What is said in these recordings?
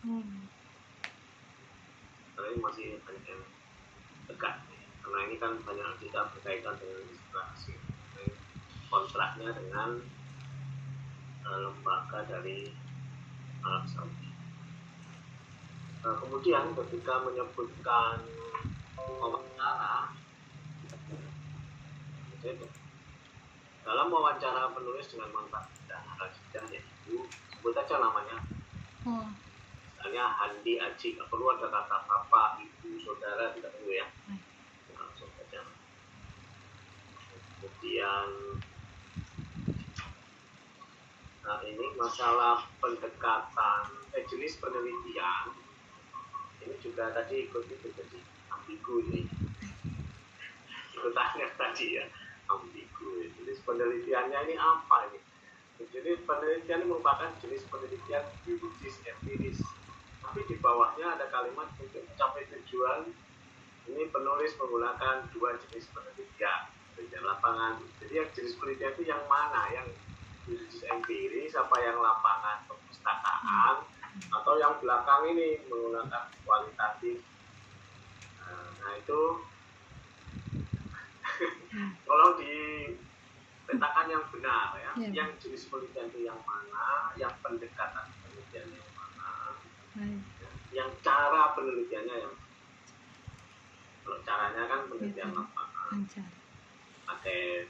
Karena ini masih banyak yang dekat karena ini kan banyak juga berkaitan dengan ilustrasi kontraknya dengan lembaga dari Arab Saudi. Kemudian ketika menyebutkan wawancara, dalam wawancara penulis dengan mantan Al-Jidah, yaitu sebut aja namanya, misalnya Handi, Aji, nggak perlu ada kata bapak, ibu, saudara, tidak perlu ya, langsung saja. Kemudian ini masalah pendekatan jenis penelitian ini juga tadi ikut jadi ambigu ini ikutannya tadi ya, ambigu. Jenis penelitiannya ini apa ini? Jadi penelitian ini merupakan jenis penelitian biologis empiris, tapi di bawahnya ada kalimat untuk mencapai tujuan ini penulis menggunakan dua jenis penelitian lapangan. Jadi yang jenis penelitian itu yang mana? Yang biologis empiris apa yang lapangan perpustakaan atau yang belakang ini menggunakan kualitatif. Nah itu kalau dipetakan yang benar ya, yang jenis penelitian itu yang mana, yang pendekatan penelitian yang mana, yang cara penelitiannya yang, kalau caranya kan penelitian lapangan pakai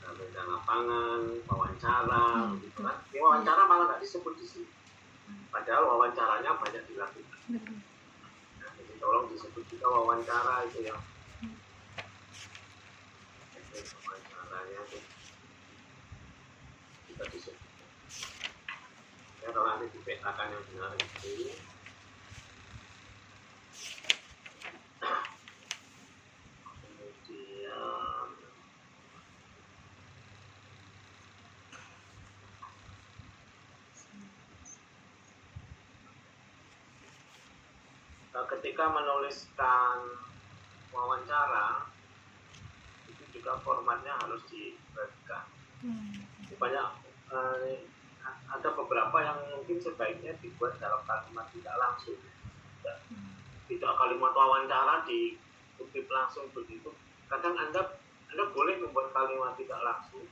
penelitian lapangan, wawancara, gitu kan. Ini wawancara malah nggak disebut di sini. Padahal wawancaranya banyak dilakukan. Nah, jadi tolong disebut juga wawancara itu yang wawancaranya itu kita disebut. Ya, kalau nanti dipetakan yang benar itu. Ketika menuliskan wawancara itu juga formatnya harus diperhatikan. Banyak ada beberapa yang mungkin sebaiknya dibuat dalam kalimat tidak langsung, tidak kalimat wawancara dikutip langsung begitu. Kadang anda boleh membuat kalimat tidak langsung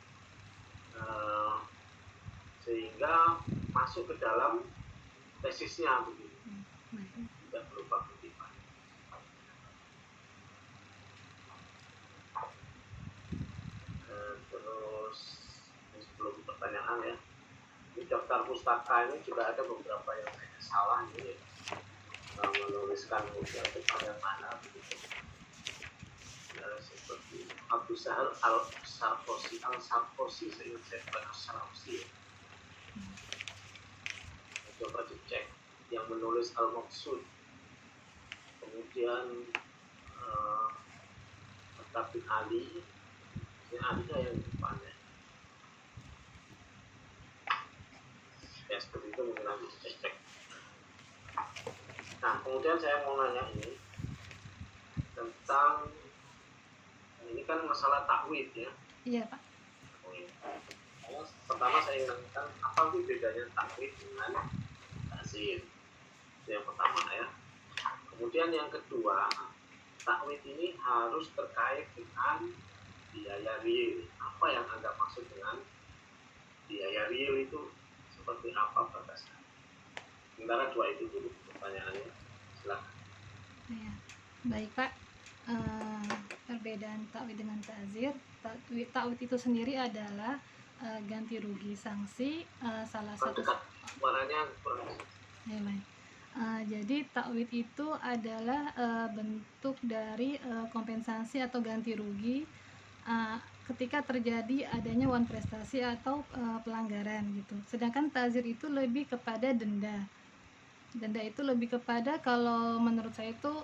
sehingga masuk ke dalam tesisnya begitu. Tidak berupa kutipan. Terus sebelum pertanyaan ya, di daftar pustaka ini juga ada beberapa yang salah ini, menuliskan kutipan yang mana begitu. Seperti Abu Sahal Al-Sarkosi, seingat saya bukan Al-Sarkosi. Coba dicek yang menulis Al-Maqsud, kemudian Tapi Ali yang depannya ya seperti itu, mungkin nanti cek. Nah kemudian saya mau nanya ini tentang ini kan masalah takwid ya. Iya Pak. Pertama saya ingatkan apa sih bedanya takwid dengan ta'zir, itu yang pertama ya. Kemudian yang kedua, takwid ini harus terkait dengan biaya real. Apa yang Anda maksud dengan biaya real itu seperti apa batasannya? Sementara dua itu dulu pertanyaannya. Silakan. Ya, baik Pak. Perbedaan takwid dengan ta'zir. Takwid itu sendiri adalah ganti rugi sanksi, salah satu. Warnanya kurang. Jadi takwid itu adalah bentuk dari kompensasi atau ganti rugi ketika terjadi adanya wan prestasi atau pelanggaran gitu. Sedangkan ta'zir itu lebih kepada denda. Denda itu lebih kepada, kalau menurut saya itu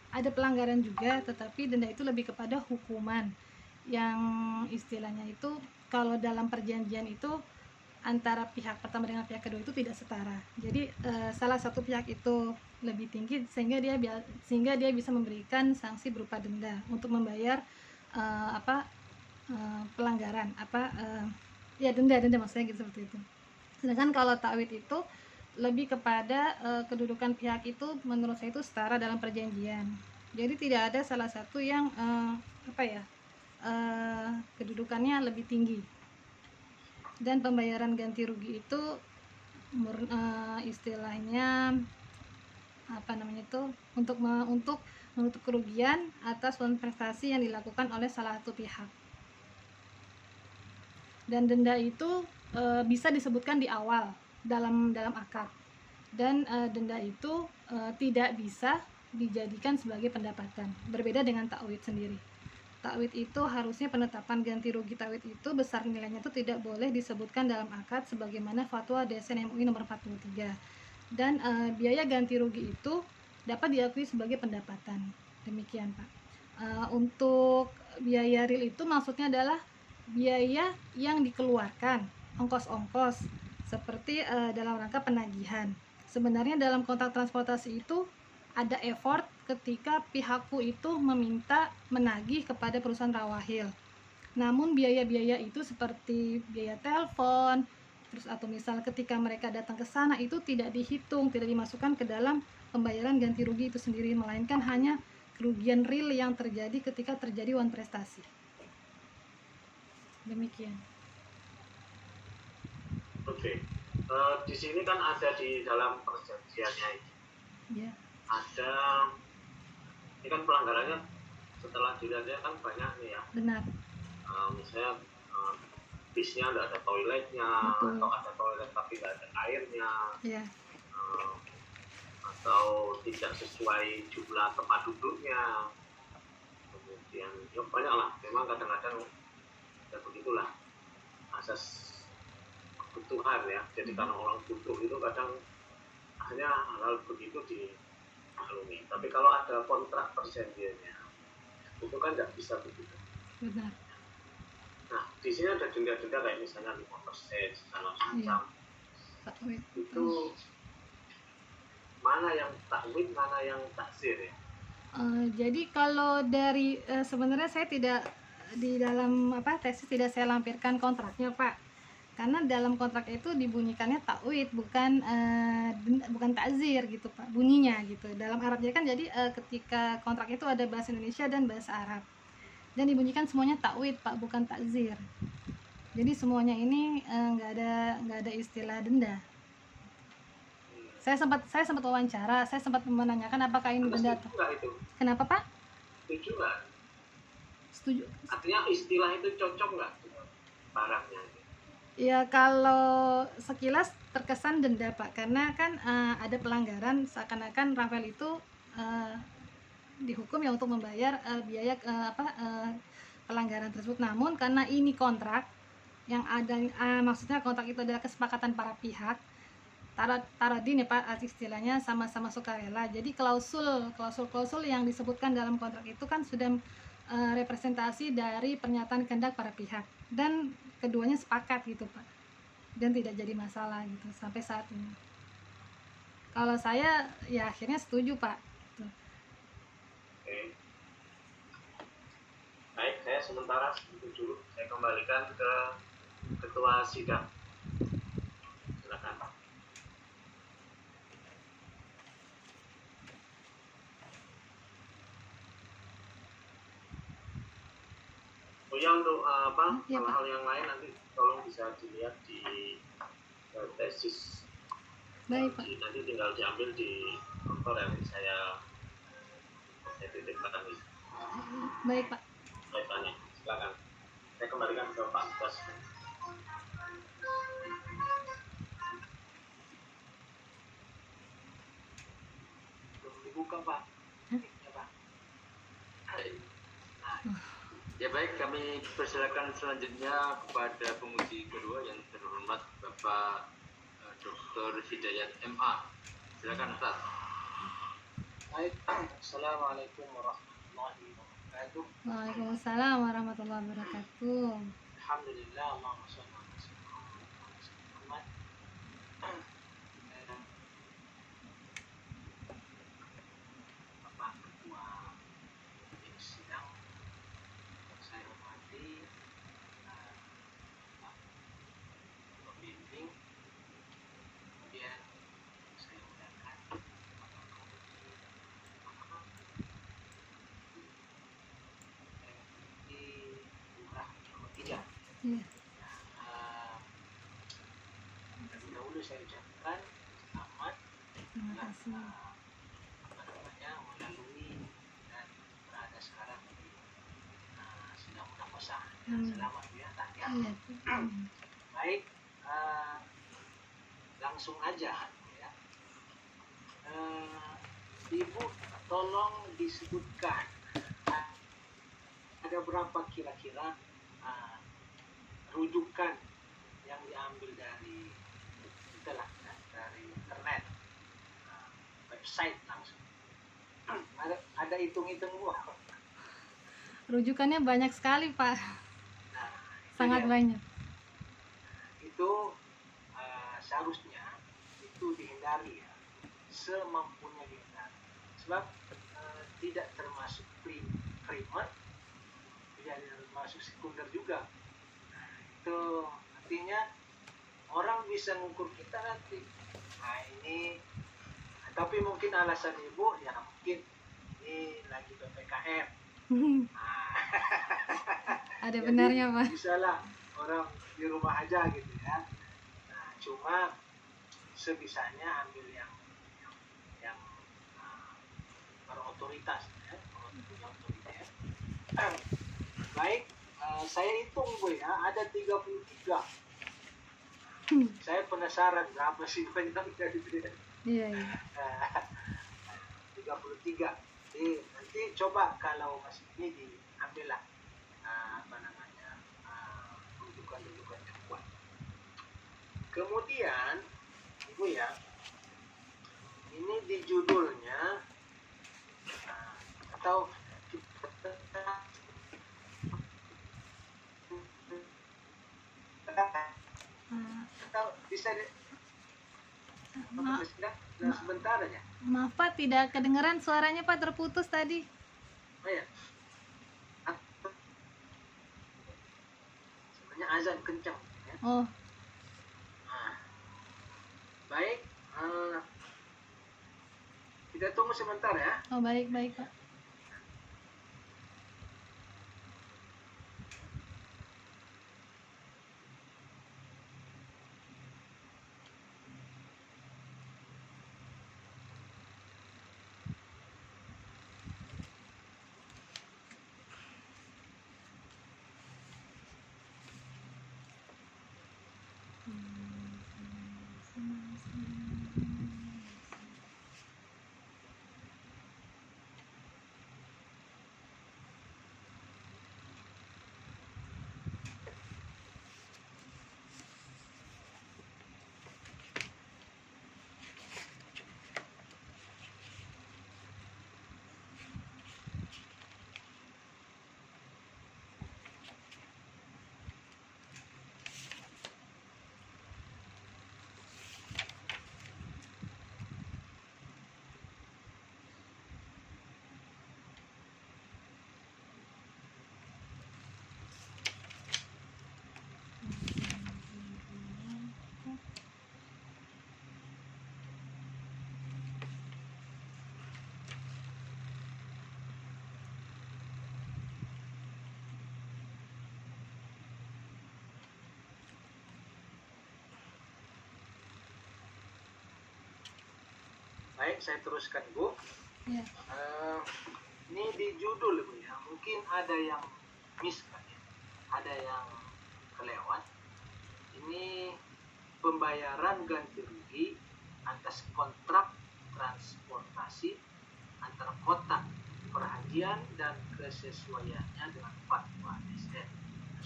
ada pelanggaran juga, tetapi denda itu lebih kepada hukuman yang istilahnya itu kalau dalam perjanjian itu antara pihak pertama dengan pihak kedua itu tidak setara. Jadi salah satu pihak itu lebih tinggi sehingga dia bisa memberikan sanksi berupa denda untuk membayar pelanggaran ya denda maksudnya gitu, seperti itu. Sedangkan kalau takwid itu lebih kepada kedudukan pihak itu menurut saya itu setara dalam perjanjian. Jadi tidak ada salah satu yang kedudukannya lebih tinggi. Dan pembayaran ganti rugi itu istilahnya untuk menutup kerugian atas prestasi yang dilakukan oleh salah satu pihak. Dan denda itu bisa disebutkan di awal dalam akad. Dan denda itu tidak bisa dijadikan sebagai pendapatan. Berbeda dengan takwid sendiri. Takwid itu harusnya penetapan ganti rugi takwid itu besar nilainya itu tidak boleh disebutkan dalam akad sebagaimana fatwa DSN MUI nomor 43. Dan biaya ganti rugi itu dapat diakui sebagai pendapatan. Demikian, Pak. Untuk biaya real itu maksudnya adalah biaya yang dikeluarkan, ongkos-ongkos seperti dalam rangka penagihan. Sebenarnya dalam kontrak transportasi itu ada effort ketika pihakku itu meminta menagih kepada perusahaan rawahil. Namun biaya-biaya itu seperti biaya telepon, terus atau misal ketika mereka datang ke sana itu tidak dihitung, tidak dimasukkan ke dalam pembayaran ganti rugi itu sendiri, melainkan hanya kerugian real yang terjadi ketika terjadi wan prestasi. Demikian. Oke. Di sini kan ada di dalam perjanjiannya itu. Ya. Ada, ini kan pelanggarannya setelah dilihatnya kan banyak nih ya. Benar. Misalnya bisnya nggak ada toiletnya, betul. Atau ada toilet tapi nggak ada airnya, ya. Atau tidak sesuai jumlah tempat duduknya, kemudian ya banyak lah. Memang kadang-kadang ya begitulah asas kebutuhan ya. Jadi karena orang butuh itu kadang hanya hal-hal begitu dimaklumi. Tapi kalau ada kontrak perjanjiannya itu kan nggak bisa begitu. Benar. Nah, di sini ada denda-denda kayak misalnya 5% segala macam. Takwid. Itu mana yang takwid, mana yang taksir ya? Jadi kalau dari sebenarnya saya tidak di dalam tesis tidak saya lampirkan kontraknya, Pak. Karena dalam kontrak itu dibunyikannya takwid, bukan takzir gitu, Pak. Bunyinya gitu. Dalam Arabnya kan jadi ketika kontrak itu ada bahasa Indonesia dan bahasa Arab. Dan dibunyikan semuanya takwid, Pak, bukan takzir. Jadi semuanya ini nggak ada istilah denda. Saya sempat wawancara, saya sempat menanyakan apakah ini denda atau itu. Kenapa, Pak? Setuju nggak? Setuju. Artinya istilah itu cocok nggak barangnya? Ya kalau sekilas terkesan denda, Pak, karena kan ada pelanggaran, seakan-akan Rafael itu dihukum ya untuk membayar biaya pelanggaran tersebut. Namun karena ini kontrak yang ada, maksudnya kontrak itu adalah kesepakatan para pihak, taradin ya Pak istilahnya, sama-sama sukarela. Jadi klausul yang disebutkan dalam kontrak itu kan sudah representasi dari pernyataan kehendak para pihak dan keduanya sepakat gitu Pak, dan tidak jadi masalah gitu sampai saat ini. Kalau saya ya akhirnya setuju Pak. Oke. Baik, saya sementara setuju dulu. Saya kembalikan ke ketua sidang. Silakan Pak. Ya untuk hal-hal yang lain nanti tolong bisa dilihat di tesis. Baik Pak. Nanti tinggal diambil di kantor yang saya titipkan ini. Baik Pak. Baik Pak, silakan. Saya kembalikan ke Pak Bos. Dibuka Pak. Ya Pak. Ya baik, kami persilakan selanjutnya kepada penguji kedua yang terhormat Bapak Dr. Hidayat MA. Silakan Ustaz. Baik, Assalamualaikum warahmatullahi wabarakatuh. Waalaikumsalam warahmatullahi wabarakatuh. Alhamdulillah, Allahumma shalli ala Muhammad. Bapak Ketua Sidang, saya hormati Pak Pembimbing, kemudian apa namanya, melalui dan berada sekarang di sedang berpuasa. Selamat ya, Tanya. Baik, langsung aja ya. Ibu tolong disebutkan ada berapa kira-kira rujukan yang diambil dari itulah ya, dari internet, website langsung. Ada hitung-hitung Bu. Rujukannya banyak sekali Pak. Nah, sangat dia. banyak. Itu seharusnya itu dihindari ya, semampunya dihindari. Sebab tidak termasuk primer, tidak termasuk sekunder juga. Itu artinya orang bisa mengukur kita nanti. Nah ini, tapi mungkin alasan ibu ya mungkin ini lagi PPKM. Ada benarnya Pak. Bisalah orang di rumah aja gitu ya. Nah, cuma sebisanya ambil yang berotoritas ya, punya otoritas. Baik, saya hitung Bu ya, ada 33. Saya penasaran berapa sih banyaknya gitu ya. Iya. 33. Jadi nanti coba kalau masih ini diambillah apa namanya, rujukan-rujukan yang kuat. Kemudian Ibu ya, ini di judulnya atau bisa sebentar aja. Maaf Pak, tidak kedengeran suaranya Pak, terputus tadi. Oh ya. Sebenarnya azan kencang ya. Oh. Nah, baik, kita tunggu sebentar ya. Oh baik Pak. Baik, saya teruskan Bu. Ya. Ini di judul Bu ya, mungkin ada yang miss kan ya, ada yang kelewat. Ini pembayaran ganti rugi atas kontrak transportasi antar kota, perhajian dan kesesuaiannya dengan fatwa ASN.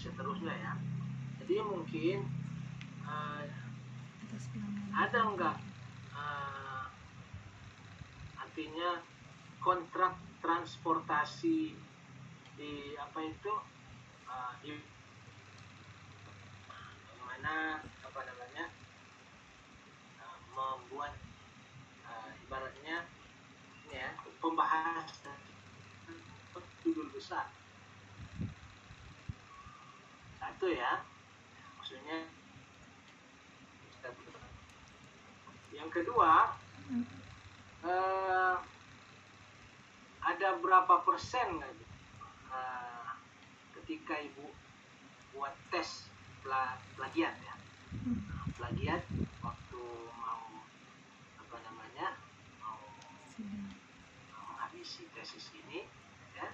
Seterusnya ya. Jadi mungkin ada enggak artinya kontrak transportasi di apa itu di mana apa namanya membuat ibaratnya ini ya pembahasan judul besar satu ya, maksudnya yang kedua ada berapa persen ketika Ibu buat tes plagiat ya, plagiat waktu mau apa namanya mau isi tesis ini, ya.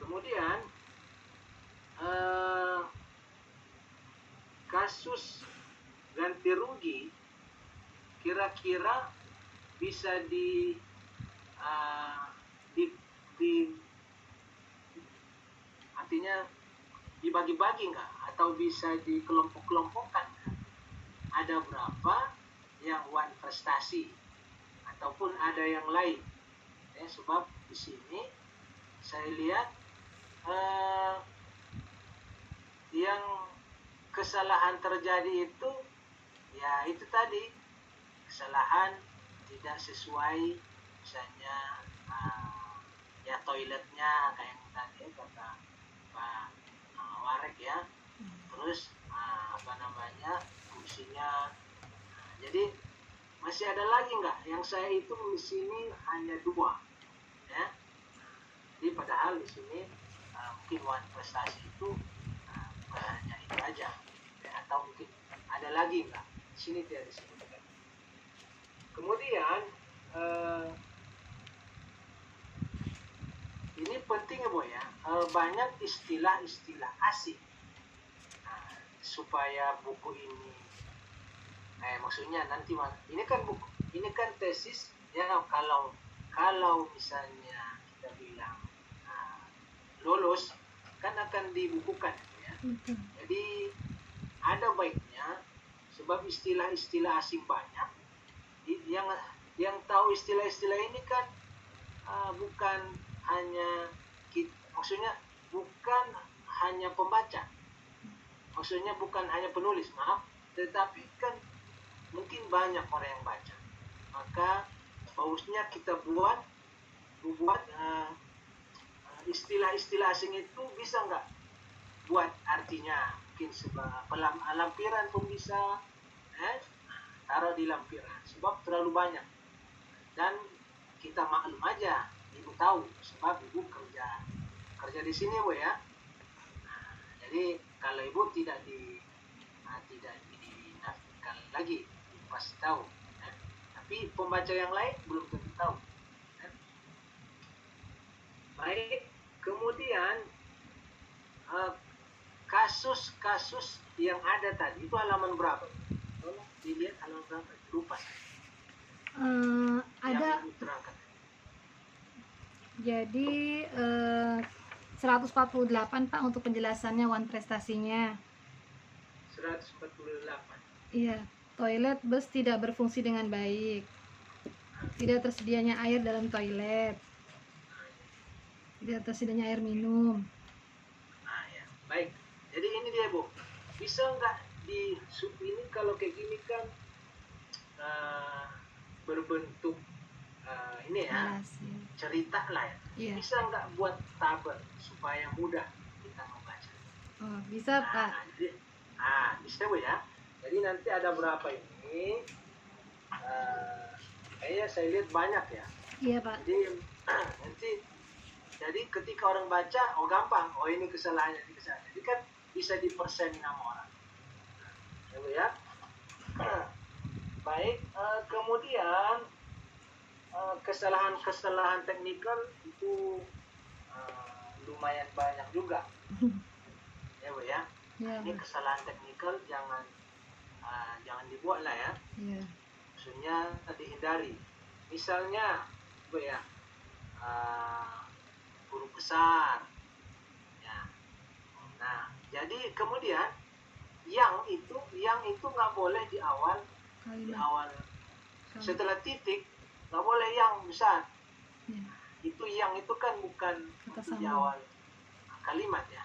Kemudian kasus ganti rugi kira-kira bisa di artinya dibagi-bagi nggak, atau bisa dikelompok-kelompokkan? Ada berapa yang one prestasi ataupun ada yang lain, ya, sebab di sini saya lihat yang kesalahan terjadi itu, ya itu tadi, kesalahan tidak sesuai, misalnya ya toiletnya kayak tadi kata Pak Warek, ya, terus fungsinya. Jadi masih ada lagi nggak? Yang saya hitung di sini hanya 2, ya. Jadi padahal di sini mungkin one prestasi itu bukan hanya itu aja, ya, atau mungkin ada lagi nggak? Di sini tidak disebutkan. Kemudian ini penting ya, Bu, ya, banyak istilah-istilah asing. Supaya buku ini maksudnya nanti ini kan buku, ini kan tesis, ya, kalau misalnya kita bilang lulus kan akan dibukukan, ya. Jadi ada baiknya, sebab istilah-istilah asing banyak, yang tahu istilah-istilah ini kan bukan hanya maksudnya bukan hanya pembaca, maksudnya bukan hanya penulis, maaf, tetapi kan mungkin banyak orang yang baca. Maka bagusnya kita buat istilah-istilah asing itu bisa nggak buat artinya, mungkin lampiran pun bisa, taruh di lampiran, sebab terlalu banyak. Dan kita maklum aja, ibu tahu, sebab ibu kerja di sini, Bu, ya. Jadi kalau ibu tidak dinafikan lagi, ibu pasti tahu, ya. Tapi pembaca yang lain belum tentu tahu, ya. Baik, kemudian kasus-kasus yang ada tadi itu halaman berapa? Tolong dilihat halaman berapa? Lupa. Ada. Jadi 148, Pak, untuk penjelasannya one prestasinya. 148. Iya, toilet bus tidak berfungsi dengan baik. Tidak tersedianya air dalam toilet. Tidak tersedianya air minum. Ya. Baik. Jadi ini dia, Bu. Bisa nggak di sub ini, kalau kayak gini kan berbentuk ini, ya, cerita lah, ya. Yeah. Bisa nggak buat tabel supaya mudah kita membaca? Oh, bisa, Pak. Jadi, bisa, Bu, ya. Jadi nanti ada berapa ini? Kayaknya saya lihat banyak, ya. Iya, Pak. Jadi nanti, jadi ketika orang baca, gampang. Ini kesalahannya, ini kesalahan. Jadi kan bisa dipersen sama orang. Ya, Bu, ya. Baik, kemudian kesalahan teknikal itu lumayan banyak juga, ya, Bu, ya. Yeah. Ini kesalahan teknikal jangan dibuat lah, ya. Yeah. Maksudnya dihindari. Misalnya, Bu, ya, huruf besar, ya. Nah, jadi kemudian yang itu nggak boleh di awal. Setelah titik nggak boleh yang besar, ya. Itu kan bukan di awal kalimat, ya.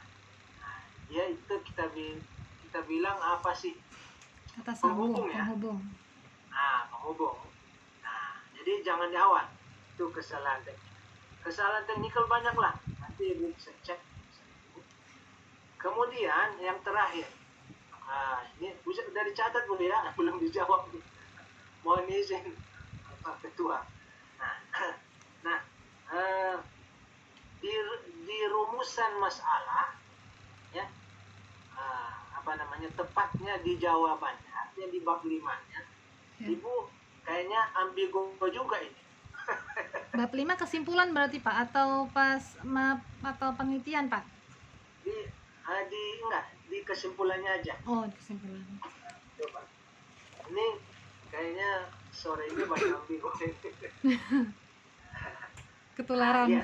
Nah, ya itu kita bilang apa sih? Kata penghubung, ya. Penghubung. Penghubung. Nah, jadi jangan di awal. Itu kesalahan teknikal. Kesalahan teknikal banyak lah. Nanti ibu bisa cek. Kemudian yang terakhir, ini udah dicatat, Bu, ya, belum dijawab. Mohon izin Pak Ketua. Nah, di rumusan masalah, ya, tepatnya di jawabannya, artinya di bab 5-nya, ya. Ibu kayaknya ambigu juga ini. Bab 5 kesimpulan berarti Pak, atau pas atau penelitian Pak? Di kesimpulannya aja. Oh, di kesimpulan. Coba. Ini kayaknya sore ini banyak bingung. Ketularan. Ya.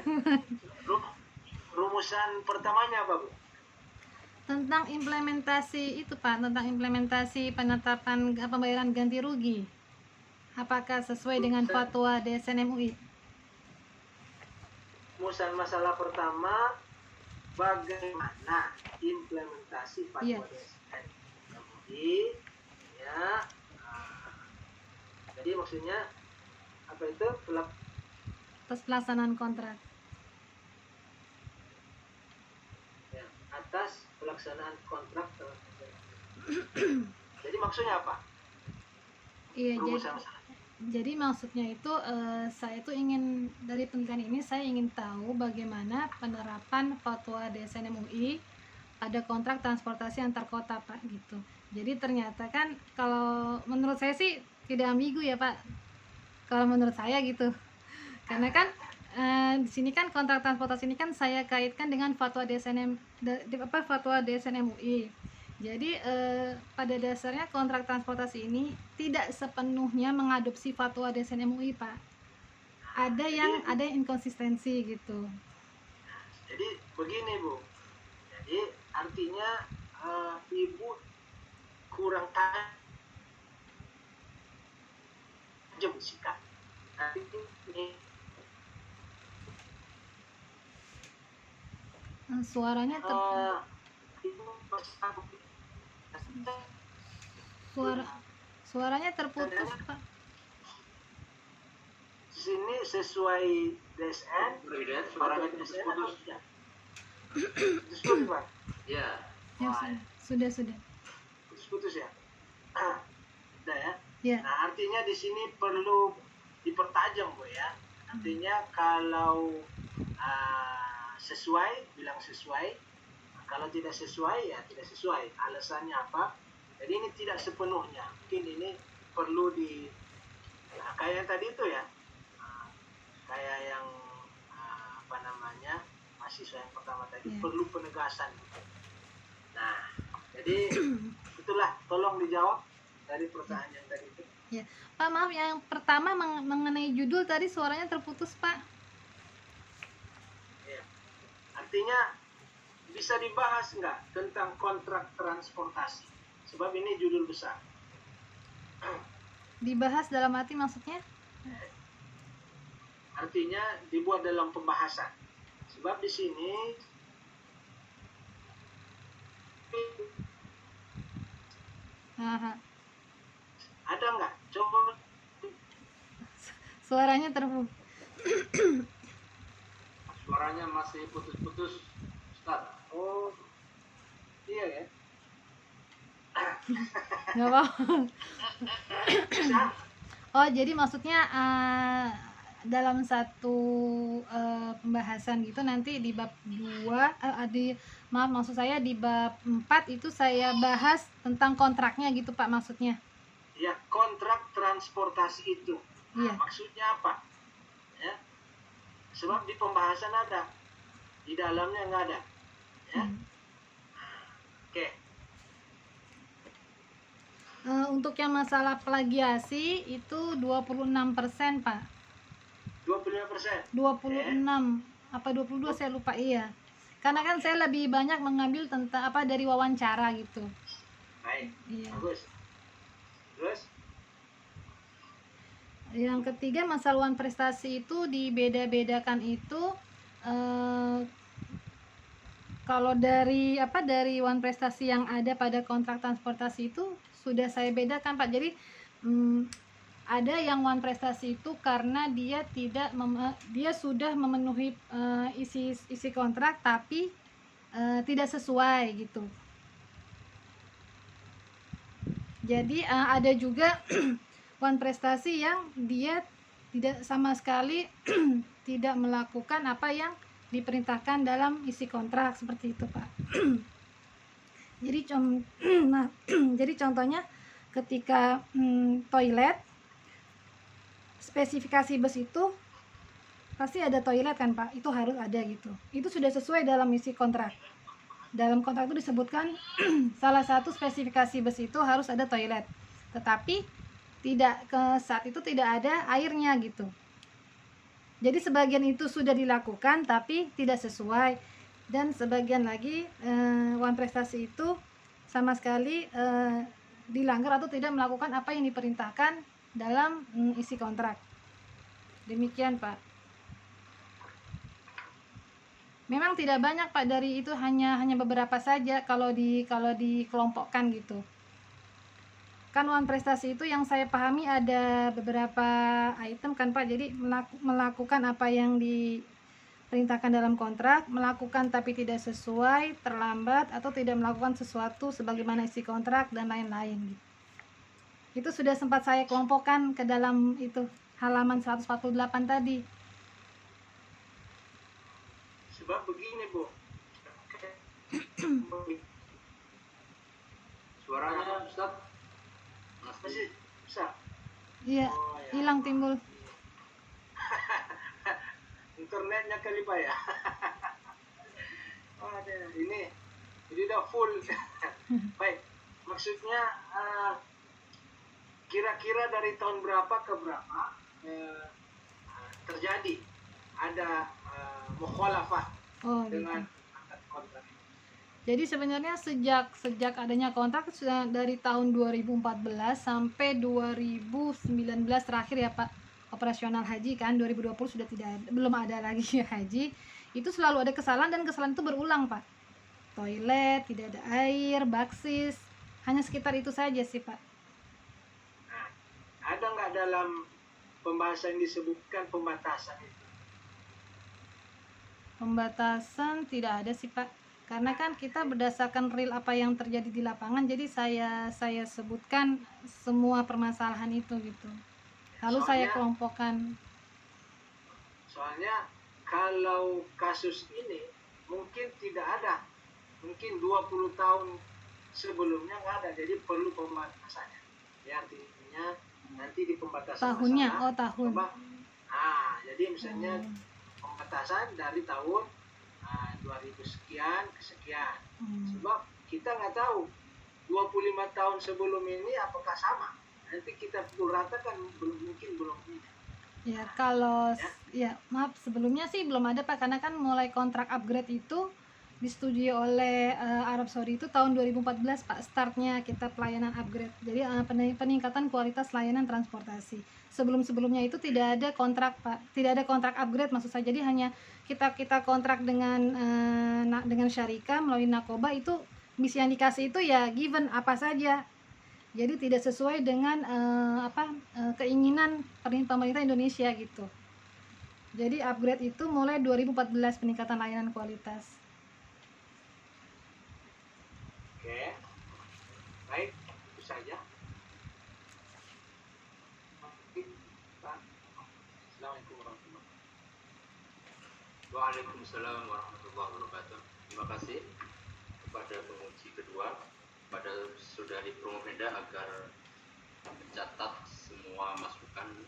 Rumusan pertamanya apa, Bu? Tentang implementasi itu Pak, tentang implementasi penetapan pembayaran ganti rugi. Apakah sesuai dengan fatwa DSN MUI? Rumusan masalah pertama, bagaimana implementasi fatwa DSN MUI? Ya. Jadi maksudnya apa itu? Atas pelaksanaan kontrak. Ya, atas pelaksanaan kontrak. Jadi maksudnya apa? Iya, jadi maksudnya itu saya tuh ingin, dari penelitian ini saya ingin tahu bagaimana penerapan fatwa DSN MUI pada kontrak transportasi antar kota Pak gitu. Jadi ternyata kan kalau menurut saya sih tidak ambigu ya Pak. Kalau menurut saya gitu. Karena kan di sini kan kontrak transportasi ini kan saya kaitkan dengan fatwa DSN MUI. Jadi pada dasarnya kontrak transportasi ini tidak sepenuhnya mengadopsi fatwa DSN MUI Pak. Ada yang inkonsistensi gitu. Jadi begini Bu. Jadi artinya Ibu kurang tajam sikap. Suaranya suaranya terputus Pak. Sini sesuai DSN, suaranya terputus. Putus Pak. Ya. Ya sudah. Putus ya. Udah ya. Ya. Nah artinya di sini perlu dipertajam Bu ya. Artinya kalau sesuai, bilang sesuai. Kalau tidak sesuai ya tidak sesuai. Alasannya apa? Jadi ini tidak sepenuhnya. Mungkin ini perlu kayak yang tadi itu ya. Kayak yang mahasiswa yang pertama tadi perlu penegasan. Nah, jadi itulah, tolong dijawab dari pertanyaan yang tadi itu. Ya, Pak maaf yang pertama mengenai judul tadi suaranya terputus Pak. Ya. Artinya bisa dibahas nggak tentang kontrak transportasi? Sebab ini judul besar. Dibahas dalam arti maksudnya? Artinya dibuat dalam pembahasan. Sebab di sini ada nggak? Coba. Suaranya terputus. Suaranya masih putus-putus, Ustaz. Oh, iya ya. Nggak apa-apa. Oh, jadi maksudnya dalam satu pembahasan gitu nanti di bab 2 maksud saya di bab 4 itu saya bahas tentang kontraknya gitu Pak maksudnya. Ya, kontrak transportasi itu. Iya. Maksudnya apa? Ya. Sebab di pembahasan ada, di dalamnya nggak ada. Ya. Oke. Untuk yang masalah plagiasi itu 26% Pak. 25%. 26 apa 22 saya lupa, iya. Karena kan saya lebih banyak mengambil tentang dari wawancara gitu. Baik. Iya. Bagus. Terus? Yang ketiga, masalah uang prestasi itu dibeda-bedakan itu kalau dari uang prestasi yang ada pada kontrak transportasi itu sudah saya bedakan Pak. Jadi ada yang uang prestasi itu karena dia dia sudah memenuhi isi kontrak tapi tidak sesuai gitu. Jadi ada juga uang prestasi yang dia tidak sama sekali tidak melakukan apa yang diperintahkan dalam isi kontrak, seperti itu Pak. Jadi contohnya ketika toilet, spesifikasi bus itu pasti ada toilet kan Pak, itu harus ada gitu. Itu sudah sesuai dalam isi kontrak. Dalam kontrak itu disebutkan salah satu spesifikasi bus itu harus ada toilet, tetapi saat itu tidak ada airnya gitu. Jadi sebagian itu sudah dilakukan tapi tidak sesuai, dan sebagian lagi Wan Prestasi itu sama sekali dilanggar atau tidak melakukan apa yang diperintahkan dalam isi kontrak. Demikian Pak. Memang tidak banyak Pak, dari itu hanya beberapa saja kalau dikelompokkan gitu. Kan Wan Prestasi itu yang saya pahami ada beberapa item kan Pak. Jadi melakukan apa yang diperintahkan dalam kontrak, melakukan tapi tidak sesuai, terlambat, atau tidak melakukan sesuatu sebagaimana isi kontrak dan lain-lain gitu. Itu sudah sempat saya kelompokkan ke dalam itu halaman 148 tadi. Sebab begini Bu, Suaranya Ustaz masih bisa. Iya, Oh, ya. hilang timbul. Internetnya kali Pak ya. Oh, ada ini udah full. Baik, maksudnya kira-kira dari tahun berapa ke berapa terjadi ada mukhalafah dengan kontrak. Jadi sebenarnya sejak adanya kontrak sudah dari tahun 2014 sampai 2019 terakhir ya Pak, operasional haji kan 2020 sudah belum ada lagi haji. Itu selalu ada kesalahan, dan kesalahan itu berulang Pak. Toilet, tidak ada air, baksis, hanya sekitar itu saja sih Pak. Nah, ada nggak dalam pembahasan disebutkan pembatasan itu? Pembatasan tidak ada sih Pak, karena kan kita berdasarkan real apa yang terjadi di lapangan, jadi saya sebutkan semua permasalahan itu gitu, lalu saya kelompokkan. Soalnya kalau kasus ini mungkin tidak ada, mungkin 20 tahun sebelumnya nggak ada, jadi perlu pembatasannya ya. Artinya nanti di pembatasan tahunnya masalah, tahun jadi misalnya pembatasan dari tahun 2000 sekian ke sekian. Sebab kita nggak tahu 25 tahun sebelum ini apakah sama. Nanti kita pukul rata kan belum ini. Ya kalau ya maaf, sebelumnya sih belum ada Pak, karena kan mulai kontrak upgrade itu disetujui oleh Arab Saudi itu tahun 2014 Pak, startnya kita pelayanan upgrade. Jadi peningkatan kualitas layanan transportasi. Sebelumnya itu tidak ada kontrak Pak, tidak ada kontrak upgrade maksud saya. Jadi hanya kita kontrak dengan syarika melalui Nakoba, itu misi yang dikasih itu ya given apa saja. Jadi tidak sesuai dengan keinginan pemerintah Indonesia gitu. Jadi upgrade itu mulai 2014 peningkatan layanan kualitas. Oke, baik, itu saja. Assalamualaikum warahmatullahi wabarakatuh. Waalaikumsalam warahmatullahi wabarakatuh. Terima kasih kepada penguji kedua, pada Saudari Promofenda, agar mencatat semua masukan,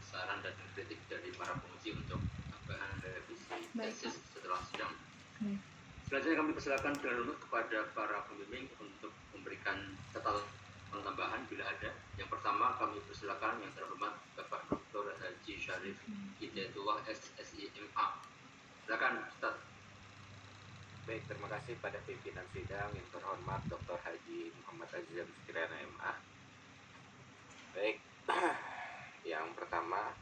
saran dan kritik dari para penguji untuk bahan revisi tesis setelah sidang. Selanjutnya kami persilakan dengan hormat kepada para pembimbing untuk memberikan catatan tambahan bila ada. Yang pertama kami persilakan yang terhormat Bapak Dr. Haji Syarif Hidayatullah SSIMA. Silakan Ustaz. Baik, terima kasih pada pimpinan sidang yang terhormat Dr. Haji Muhammad Azizam Sekirana MA. Baik, yang pertama,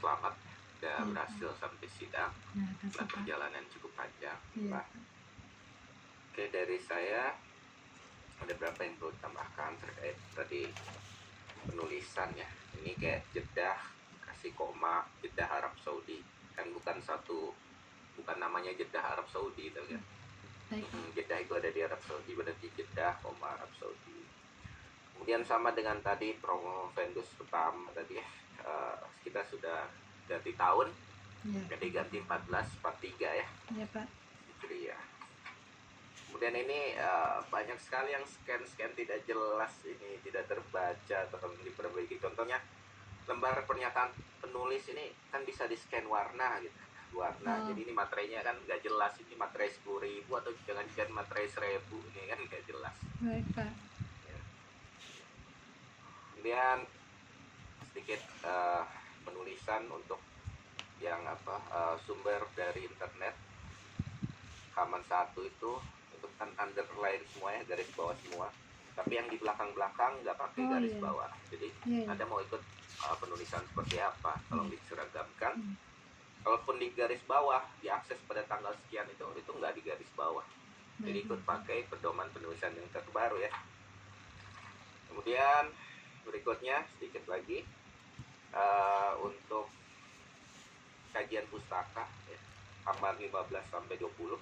selamat sudah berhasil sampai sidang. Setelah perjalanan cukup panjang, Pak. Oke, dari saya ada beberapa yang perlu ditambahkan terkait tadi penulisannya. Ini kayak Jeddah, kasih koma Jeddah Arab Saudi, kan bukan namanya Jeddah Arab Saudi, gitu kan? Jeddah itu ada di Arab Saudi, berarti Jeddah koma Arab Saudi. Kemudian sama dengan tadi Promovendus pertama tadi, kita sudah ganti tahun, jadi ganti 1443 ya. Iya Pak. Ya. Kemudian ini banyak sekali yang scan tidak jelas, ini tidak terbaca atau diperbaiki. Contohnya lembar pernyataan penulis ini kan bisa di scan warna gitu, warna. Jadi ini materainya kan nggak jelas, ini materai 10.000 atau jangan-jangan materai 1.000, ini kan nggak jelas. Baik, Pak. Ya. Kemudian sedikit penulisan untuk yang sumber dari internet. Halaman 1 itu kan underline semuanya, garis bawah semua. Tapi yang di belakang-belakang nggak pakai garis bawah. Jadi Anda mau ikut penulisan seperti apa, tolong diseragamkan. Kalaupun di garis bawah, diakses pada tanggal sekian itu nggak di garis bawah. Jadi ikut pakai pedoman penulisan yang terbaru ya. Kemudian berikutnya sedikit lagi untuk kajian pustaka ya, halaman 15 sampai 20.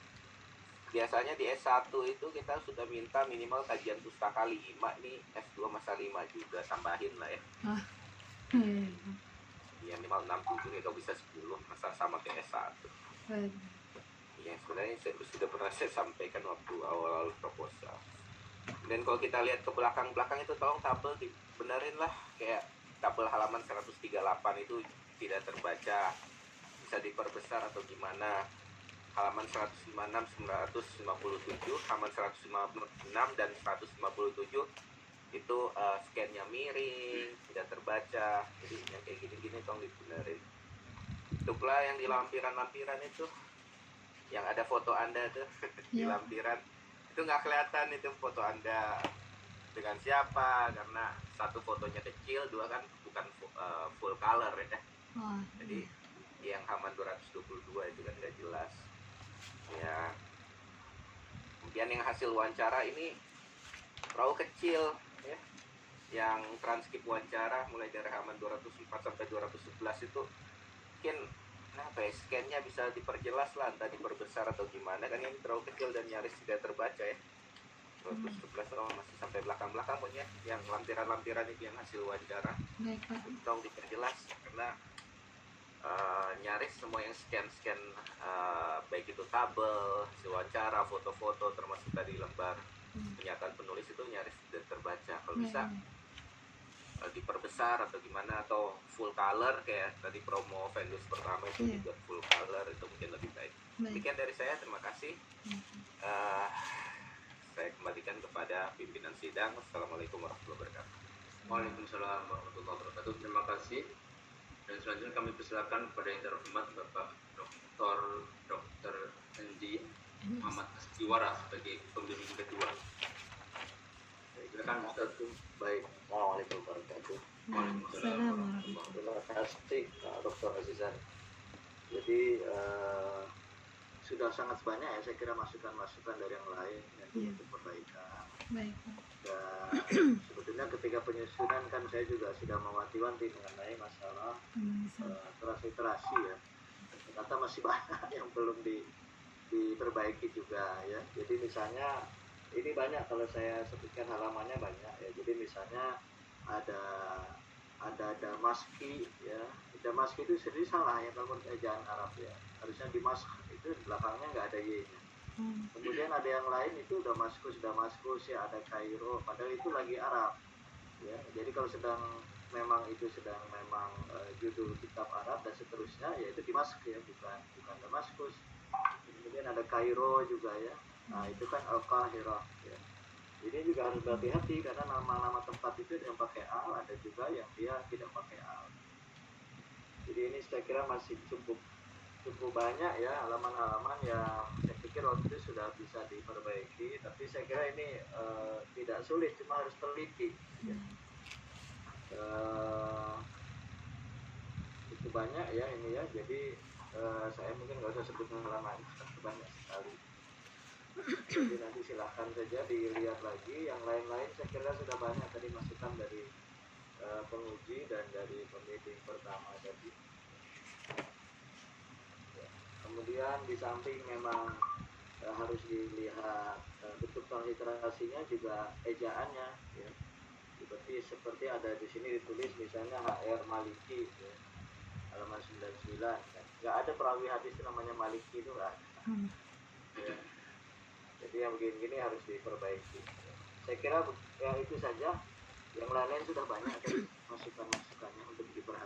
Biasanya di S1 itu kita sudah minta minimal kajian pustaka 5, ini S2 masa 5 juga, tambahin lah ya. Ya minimal 6, 7 ya, kalau bisa 10, masa sama kayak S1. Ya sebenarnya sudah pernah saya sampaikan waktu awal proposal. Dan kalau kita lihat ke belakang-belakang itu tolong tabel dibenerin lah, kayak tabel halaman 138 itu tidak terbaca, bisa diperbesar atau gimana. Halaman 156, 957, halaman 156 dan 157 itu scan-nya miring, tidak terbaca. Jadi yang kayak gini-gini tolong dibenerin. Itu pula yang di lampiran-lampiran itu, yang ada foto Anda tuh di lampiran, itu nggak kelihatan itu foto Anda dengan siapa, karena satu fotonya kecil, dua kan bukan full color ya. Jadi yang halaman 222 itu kan nggak jelas ya. Kemudian yang hasil wawancara ini terlalu kecil ya. Yang transkrip wawancara mulai dari halaman 204 sampai 211 itu mungkin scan-nya bisa diperjelas lah, entah diperbesar atau gimana, kan ini terlalu kecil dan nyaris tidak terbaca ya. 211 masih sampai belakang-belakang punya, yang lampiran-lampiran itu yang hasil wawancara. Tolong diperjelas karena nyaris semua yang scan baik itu tabel, hasil wawancara, foto-foto, termasuk tadi lembar pernyataan penulis itu nyaris tidak terbaca. Kalau bisa diperbesar atau gimana, atau full color kayak tadi promo Venus pertama itu dibuat full color, itu mungkin lebih baik. Demikian dari saya, terima kasih. Saya kembalikan kepada pimpinan sidang. Assalamualaikum warahmatullahi wabarakatuh. Waalaikumsalam warahmatullahi wabarakatuh. Terima kasih. Dan selanjutnya kami persilakan kepada yang terhormat Bapak Dr. Andy Muhammad Astiwara sebagai pembimbing kedua. Silakan Ustaz. Baik, Assalamualaikum warahmatullahi wabarakatuh. Waalaikumsalam warahmatullahi wabarakatuh. Terima kasih Dr. Azizan. Jadi sudah sangat banyak ya saya kira masukan-masukan dari yang lain untuk perbaikan. Baik. Dan sebetulnya ketika penyusunan kan saya juga sudah mewanti-wanti mengenai masalah literasi ya. Ternyata masih banyak yang belum diperbaiki juga ya. Jadi misalnya ini banyak, kalau saya sebutkan halamannya banyak ya. Jadi misalnya ada Damaski ya. Damaski itu sendiri salah ya kalau ejaan Arab ya. Harusnya Dimask itu belakangnya nggak ada Y-nya. Kemudian ada yang lain itu Damaskus ya, ada Kairo, padahal itu lagi Arab ya. Jadi kalau memang judul kitab Arab dan seterusnya, ya itu Dimask ya, bukan Damaskus. Kemudian ada Kairo juga ya. Nah itu kan Al-Qahirah ya. Ini juga harus berhati-hati karena nama-nama tempat itu ada yang pakai al, ada juga yang dia tidak pakai al. Jadi ini saya kira masih cukup banyak ya halaman-halaman yang saya pikir waktu itu sudah bisa diperbaiki, tapi saya kira ini tidak sulit, cuma harus teliti ya. Itu banyak ya ini ya, jadi saya mungkin nggak usah sebut halaman, banyak sekali. Jadi nanti silahkan saja dilihat lagi. Yang lain-lain saya kira sudah banyak tadi masukan dari penguji dan dari pembimbing pertama tadi. Kemudian di samping memang harus dilihat bentuk transliterasinya juga ejaannya ya. Seperti ada di sini ditulis misalnya HR Maliki ya, halaman 99 kan. Nggak ada perawi hadis itu namanya Maliki, itu nggak ada ya. Jadi yang begini-gini harus diperbaiki. Saya kira ya itu saja. Yang lain-lain sudah banyak tadi masukan-masukannya untuk diperhatikan.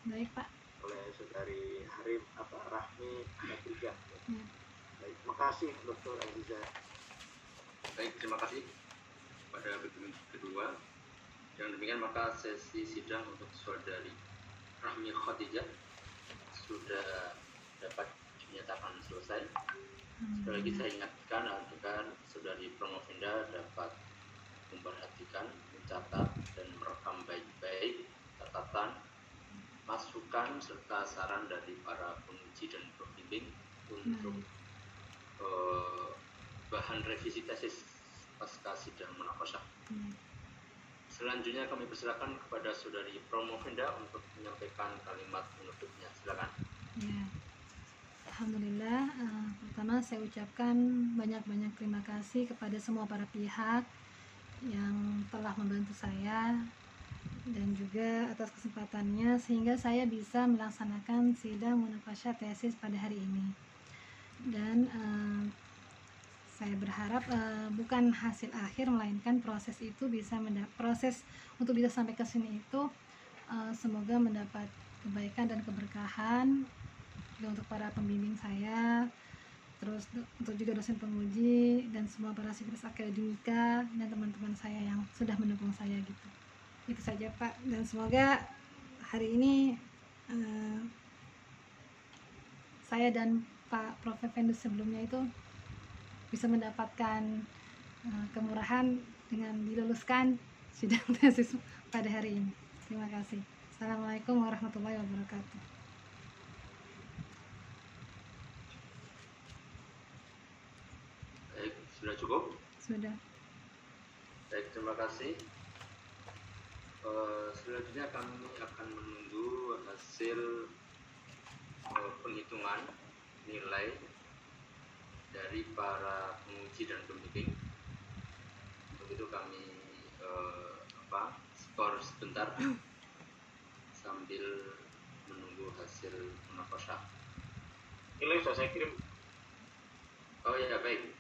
Baik Pak. Oleh saudari Rahmi Khadijah. Ya. Baik, makasih Dr. Aziza. Baik, terima kasih pada pertemuan kedua. Dengan demikian maka sesi sidang untuk saudari Rahmi Khadijah sudah dapat dinyatakan selesai. Sekali lagi saya ingatkan agar saudari Promovinda dapat memperhatikan, mencatat, dan merekam baik-baik catatan, masukan, serta saran dari para penguji dan pembimbing untuk bahan revisi tesis pasca sidang munaqasyah. Selanjutnya kami persilakan kepada saudari Promovinda untuk menyampaikan kalimat penutupnya. Silakan. Ya. Alhamdulillah, pertama saya ucapkan banyak-banyak terima kasih kepada semua para pihak yang telah membantu saya dan juga atas kesempatannya sehingga saya bisa melaksanakan sidang munaqasyah tesis pada hari ini. Dan saya berharap bukan hasil akhir melainkan proses itu bisa proses untuk bisa sampai ke sini itu semoga mendapat kebaikan dan keberkahan untuk para pembimbing saya, terus untuk juga dosen penguji dan semua para sivitas akademika dan teman-teman saya yang sudah mendukung saya gitu. Itu saja Pak, dan semoga hari ini saya dan Pak Prof. Effendus sebelumnya itu bisa mendapatkan kemurahan dengan diluluskan sidang tesis pada hari ini. Terima kasih. Assalamualaikum warahmatullahi wabarakatuh. Baik, sudah cukup? Sudah. Baik, terima kasih. Selanjutnya kami akan menunggu hasil penghitungan nilai dari para penguji dan pembimbing. Untuk itu kami skor sebentar sambil menunggu hasil munaqasyah. Nilai sudah saya kirim. Oh ya, baik.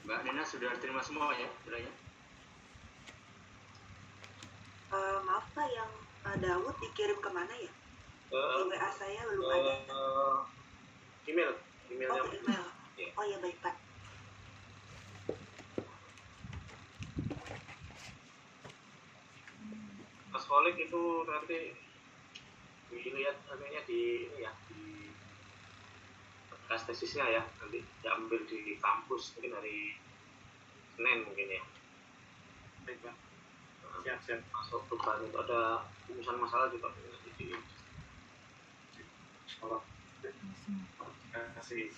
Mbak Nina sudah terima semua ya nilainya? Maaf Pak, yang Daud dikirim kemana ya? Di WA saya belum ada. Emailnya. Oh, email. Ya. Oh ya, baik Pak. Mas Kolik itu nanti dilihat di ini ya, di bekas tesisnya ya, nanti diambil di kampus mungkin hari Senin mungkin ya. Baik Pak. Siap. Masuk beban itu ada rumusan masalah juga di Terima kasih.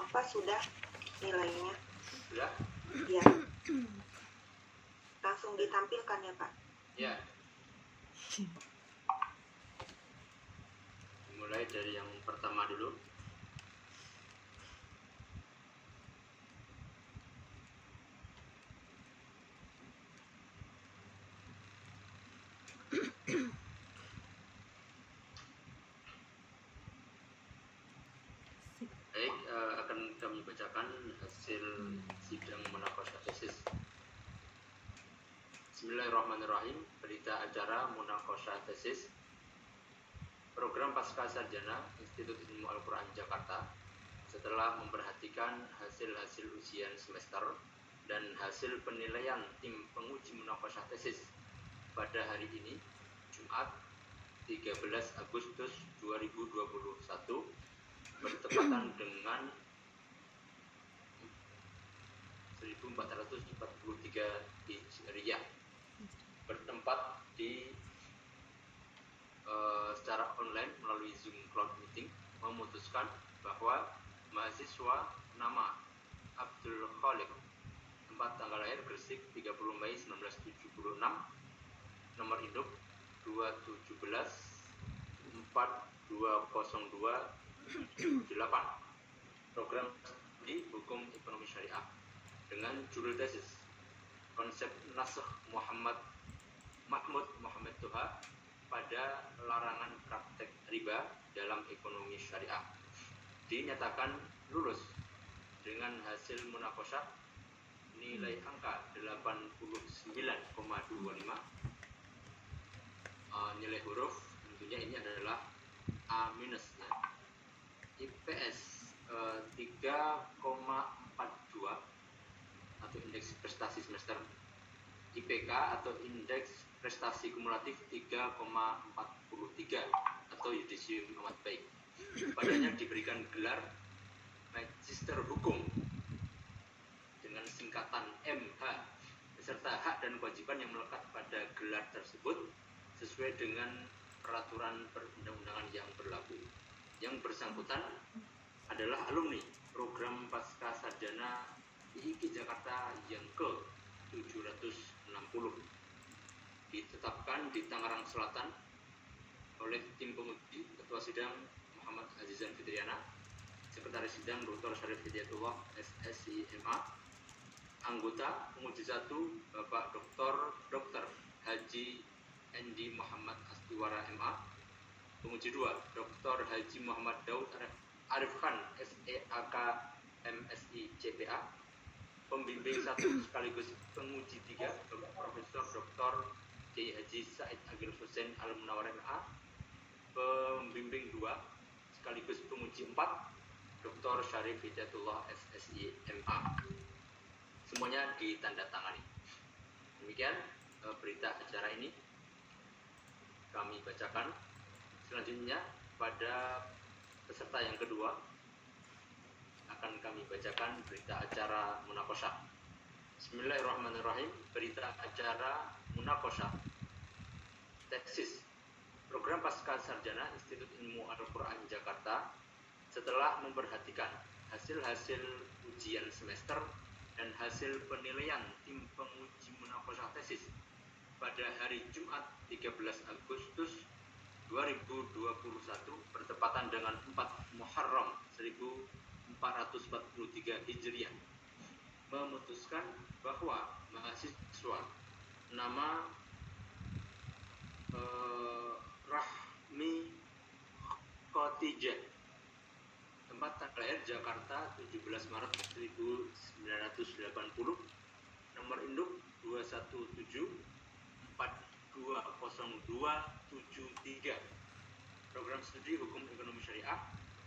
Maaf Pak, sudah nilainya. Sudah? Ya. Langsung ditampilkan ya Pak? Ya. Mulai dari yang pertama dulu. Baik, akan kami bacakan hasil sidang munaqasyah tesis. Bismillahirrahmanirrahim. Berita acara munaqasyah tesis Program Pascasarjana Institut Ilmu Al-Quran Jakarta setelah memperhatikan hasil-hasil ujian semester dan hasil penilaian tim penguji munaqasyah tesis pada hari ini, Jumat 13 Agustus 2021, bertepatan dengan 1443 Hijriah, bertempat di secara online melalui Zoom Cloud Meeting, memutuskan bahwa mahasiswa nama Abdul Khaliq, tempat tanggal lahir Gresik 30 Mei 1976, nomor induk 217 4202 8, program studi hukum ekonomi syariah dengan judul tesis konsep nasakh Mahmud Muhammad Toha pada larangan praktek riba dalam ekonomi syariah, dinyatakan lulus dengan hasil munaqasyah nilai angka 89,25, nilai huruf tentunya ini adalah A- ya. IPS 3,42 atau indeks prestasi semester, IPK atau indeks prestasi kumulatif 3,43 atau yudisium amat baik. Padanya diberikan gelar Magister Hukum dengan singkatan MH beserta hak dan kewajiban yang melekat pada gelar tersebut sesuai dengan peraturan perundang-undangan yang berlaku. Yang bersangkutan adalah alumni program Pascasarjana IIKI Jakarta yang ke-760, ditetapkan di Tangerang Selatan oleh tim penguji Ketua Sidang Muhammad Azizan Fitriana, Sekretaris Sidang Dr. Syarif Hidayatullah SSI MA, anggota penguji 1 Bapak Dr. Haji Endi Muhammad Astiwara MA, penguji 2 Dr. Haji Muhammad Daud Arif Khan SEAK MSI CPA, pembimbing 1 sekaligus penguji 3 Profesor Dr. Kiai Haji Said Agil Hussein Al-Munawar MA, pembimbing 2 sekaligus penguji 4 Dr. Syarif Hidayatullah SSI MA. Semuanya ditandatangani. Demikian berita acara ini kami bacakan. Selanjutnya pada peserta yang kedua akan kami bacakan berita acara munaqasyah. Bismillahirrahmanirrahim. Berita acara munaqasyah tesis Program Pascasarjana Institut Ilmu Al-Quran Jakarta setelah memperhatikan hasil-hasil ujian semester dan hasil penilaian tim penguji munaqasyah tesis pada hari Jumat 13 Agustus 2021 bertepatan dengan 4 Muharram 1443 Hijriah, memutuskan bahwa mahasiswa nama Rahmi Khotijah, tempat tanggal lahir Jakarta 17 Maret 1980, nomor induk 217420273, program studi hukum ekonomi syariah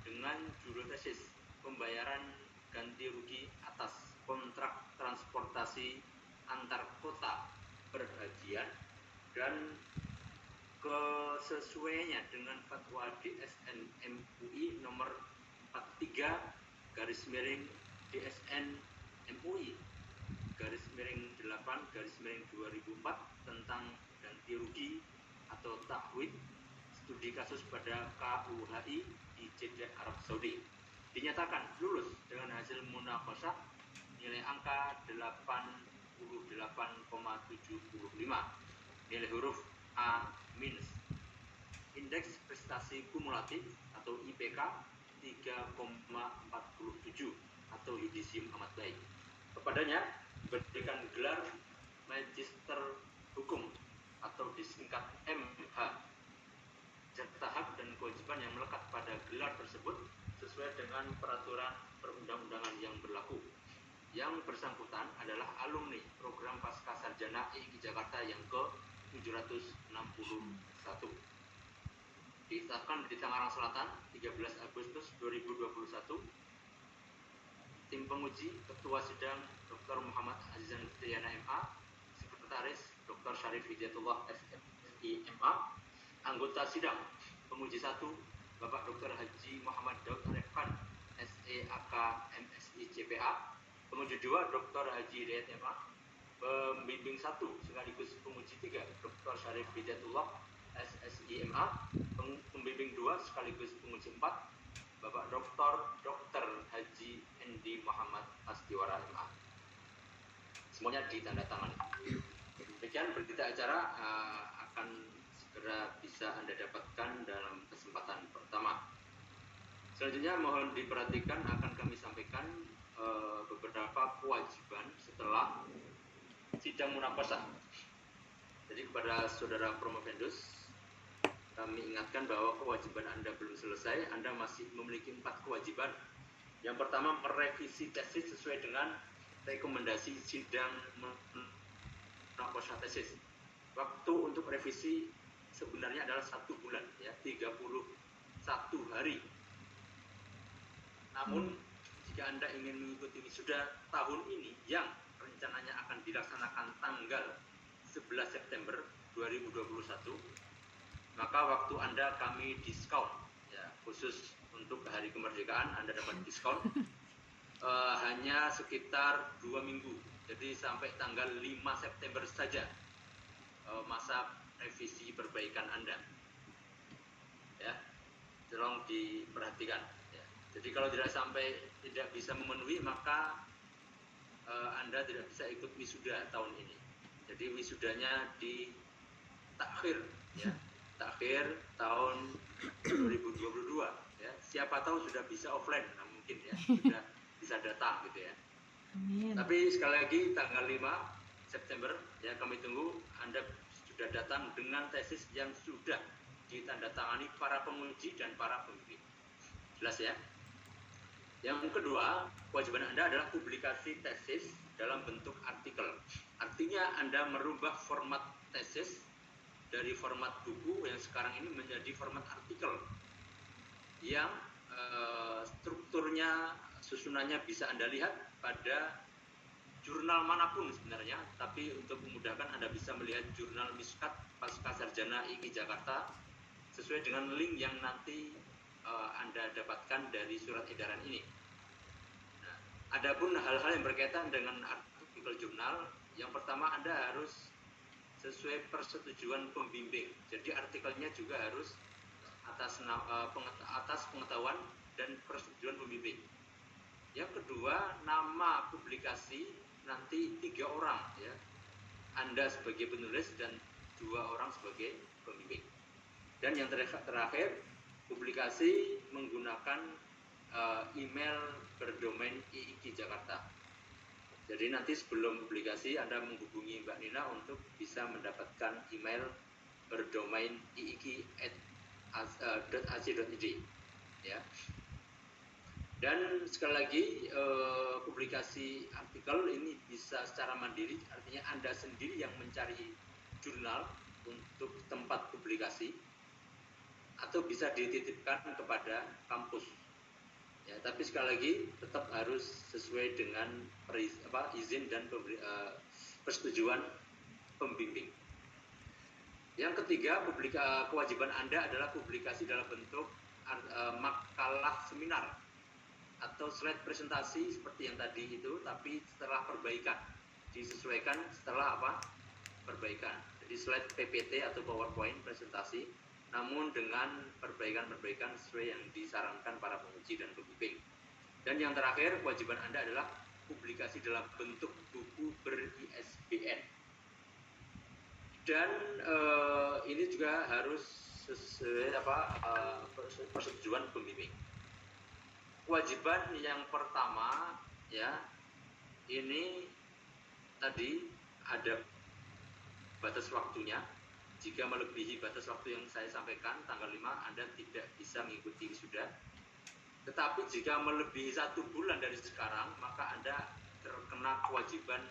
dengan judul tesis pembayaran ganti rugi atas kontrak transportasi antar kota berhajian dan kesesuaiannya dengan fatwa DSN MUI nomor 43 DSN MUI /8/2004 tentang ganti rugi atau takwid studi kasus pada KUHI di Jeddah, Arab Saudi. dinyatakan lulus dengan hasil munaqasyah nilai angka 88,75, nilai huruf A-. Indeks prestasi kumulatif atau IPK 3,47 atau yudisium amat baik. Kepadanya diberikan gelar Magister Hukum atau disingkat MH. Hak dan kewajiban yang melekat pada gelar tersebut sesuai dengan peraturan perundang-undangan yang berlaku. Yang bersangkutan adalah alumni program Pascasarjana IIKI Jakarta yang ke-761. Ditetapkan di Tangerang Selatan 13 Agustus 2021. Tim penguji Ketua Sidang Dr. Muhammad Azizan Fitriana MA, Sekretaris Dr. Syarif Hidayatullah SFI MA, anggota sidang penguji 1 Bapak Dr. Haji Muhammad Daud Arifan SEAK MSI CPA, penguji 2 Dr. Haji Hidayat MA, pembimbing 1 sekaligus penguji 3 Dr. Syarif Hidayatullah SSI MA, pembimbing 2 sekaligus penguji 4 Bapak Dr. Haji Endi Muhammad Astiwara MA. Semuanya ditandatangani. Demikian berita acara akan segera bisa Anda dapatkan dalam kesempatan pertama. Selanjutnya mohon diperhatikan, akan kami sampaikan beberapa kewajiban setelah sidang munaqasyah. Jadi kepada saudara promovendus, kami ingatkan bahwa kewajiban Anda belum selesai, Anda masih memiliki 4 kewajiban. Yang pertama, merevisi tesis sesuai dengan rekomendasi sidang munaqasyah tesis. Waktu untuk revisi sebenarnya adalah 1 bulan, ya, 31 hari. Namun, jika Anda ingin mengikuti wisuda tahun ini yang rencananya akan dilaksanakan tanggal 11 September 2021, maka waktu Anda kami diskon, ya, khusus untuk hari kemerdekaan Anda dapat diskon hanya sekitar 2 minggu. Jadi sampai tanggal 5 September saja masa revisi perbaikan Anda. Ya, tolong diperhatikan. Ya. Jadi kalau tidak bisa memenuhi, maka Anda tidak bisa ikut wisuda tahun ini. Jadi wisudanya ditakhir, ya. Takhir tahun 2022, ya. Siapa tahu sudah bisa offline, nah mungkin ya sudah bisa datang gitu ya. Amin. Tapi sekali lagi tanggal 5 September ya kami tunggu Anda sudah datang dengan tesis yang sudah ditandatangani para penguji dan para pembimbing. Jelas ya? Yang kedua, kewajiban Anda adalah publikasi tesis dalam bentuk artikel. Artinya Anda merubah format tesis dari format buku yang sekarang ini menjadi format artikel yang strukturnya, susunannya bisa Anda lihat pada jurnal manapun sebenarnya, tapi untuk memudahkan Anda bisa melihat jurnal Miskat Pascasarjana IIKI Jakarta sesuai dengan link yang nanti Anda dapatkan dari surat edaran ini. Nah, adapun hal-hal yang berkaitan dengan artikel jurnal, yang pertama Anda harus sesuai persetujuan pembimbing. Jadi artikelnya juga harus atas pengetahuan dan persetujuan pembimbing. Yang kedua, nama publikasi nanti 3 orang, ya. Anda sebagai penulis dan 2 orang sebagai pembimbing. Dan yang terakhir, publikasi menggunakan email berdomain IIKI Jakarta. Jadi nanti sebelum publikasi Anda menghubungi Mbak Nina untuk bisa mendapatkan email berdomain iiki@ac.id, ya. Dan sekali lagi publikasi artikel ini bisa secara mandiri, artinya Anda sendiri yang mencari jurnal untuk tempat publikasi atau bisa dititipkan kepada kampus. Ya, tapi sekali lagi tetap harus sesuai dengan izin dan persetujuan pembimbing. Yang ketiga, kewajiban Anda adalah publikasi dalam bentuk makalah seminar atau slide presentasi seperti yang tadi itu, tapi setelah perbaikan, disesuaikan setelah perbaikan. Jadi slide PPT atau PowerPoint presentasi, namun dengan perbaikan-perbaikan sesuai yang disarankan para penguji dan pembimbing. Dan yang terakhir, kewajiban Anda adalah publikasi dalam bentuk buku ber-ISBN. Dan ini juga harus sesuai persetujuan pembimbing. Kewajiban yang pertama ya, ini tadi ada batas waktunya. Jika melebihi batas waktu yang saya sampaikan tanggal 5, Anda tidak bisa mengikuti wisuda. Tetapi jika melebihi 1 bulan dari sekarang, maka Anda terkena kewajiban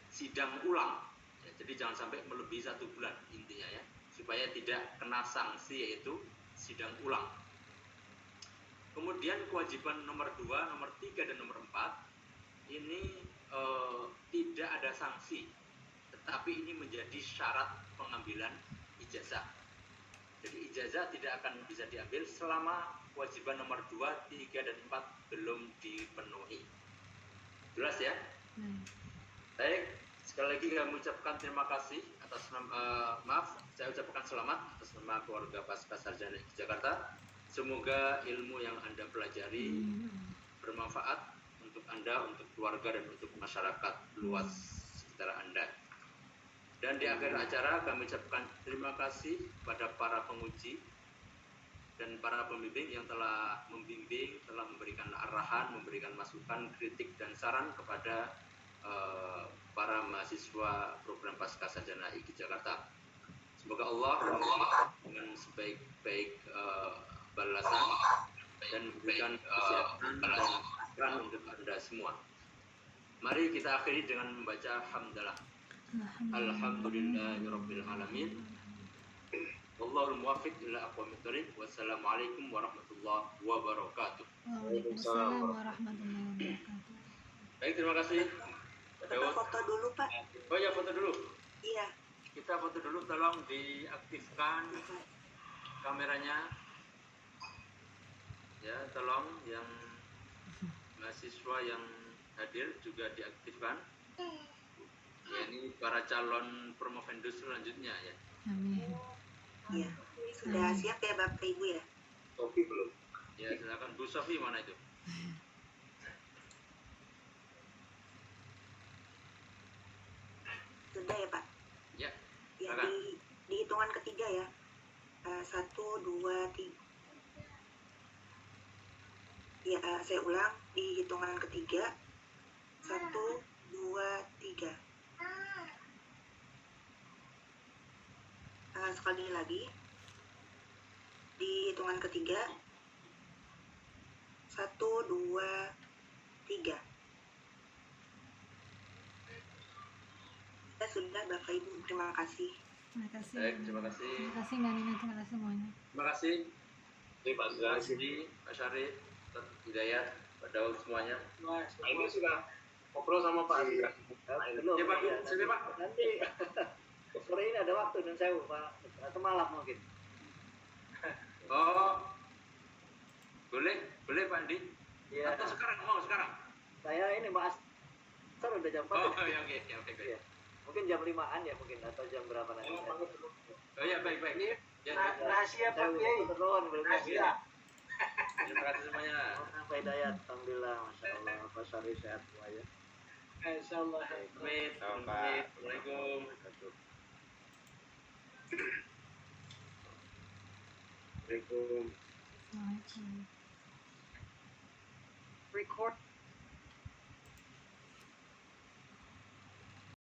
sidang ulang. Ya, jadi jangan sampai melebihi 1 bulan intinya ya, supaya tidak kena sanksi yaitu sidang ulang. Kemudian kewajiban nomor 2, nomor 3, dan nomor 4 ini tidak ada sanksi, tetapi ini menjadi syarat pengambilan ijazah. Jadi ijazah tidak akan bisa diambil selama kewajiban nomor 2, 3, dan 4 belum dipenuhi. Jelas ya? Baik, sekali lagi kami ucapkan terima kasih atas saya ucapkan selamat atas nama keluarga Pascasarjana IKI Jakarta. Semoga ilmu yang Anda pelajari bermanfaat untuk Anda, untuk keluarga, dan untuk masyarakat luas sekitar Anda. Dan di akhir acara kami ucapkan terima kasih kepada para penguji dan para pembimbing yang telah membimbing, telah memberikan arahan, memberikan masukan, kritik, dan saran kepada para mahasiswa program Pascasarjana IKI Jakarta. Semoga Allah dengan sebaik-baik balasan dan memberikan kesehatan dan kesejahteraan untuk Anda semua. Mari kita akhiri dengan membaca hamdalah. Alhamdulillahirabbil alamin. Wallahul muwaffiq ila aqwamit thoriq. Wassalamualaikum warahmatullahi wabarakatuh. Waalaikumsalam warahmatullahi wabarakatuh. Baik, terima kasih. Kita foto dulu, Pak. Oh ya, foto dulu. Iya. Kita foto dulu, tolong diaktifkan kameranya. Ya, tolong yang mahasiswa yang hadir juga diaktifkan. Ya, ini para calon promovendus selanjutnya ya. Amin. Iya. Sudah siap ya Bapak Ibu ya? Sofi belum. Ya, silakan Bu Sofi, mana itu? Sudah ya Pak? Ya. Ya, Silakan. di hitungan ketiga ya. 1, 2, 3. Ya, saya ulang di hitungan ketiga. 1, 2, 3. Sekali lagi di hitungan ketiga. 1, 2, 3. Ya sudah Bapak Ibu, terima kasih. Terima kasih. Baik, terima kasih. Terima kasih Mbak Nina, terima kasih semuanya. Terima kasih. Terima Terima kasih. kasih Pak Syarif, Pak Hidayat, Pak Daud semuanya. Nah, ini sudah ngobrol sama Pak Azra. Belum. Ya Pak, sini Pak. Nanti sore ini ada waktu dan saya Pak, atau malam mungkin. Oh, boleh Pak Andi. Iya. Atau sekarang mau sekarang? Saya ini Mbak Asar udah jam 4. Oh ya, oke. Iya. Mungkin jam 5-an ya mungkin, atau jam berapa nanti. Oh ya, baik. Ya, Rahasia Pak Kiai. Turun belum Rahasia. terima kasih semuanya. Pak Hidayat, alhamdulillah, masya Allah, Pak Syarif sehat semua ya. Insyaallah. Amin. Assalamualaikum. Assalamualaikum. Waalaikumsalam. Record.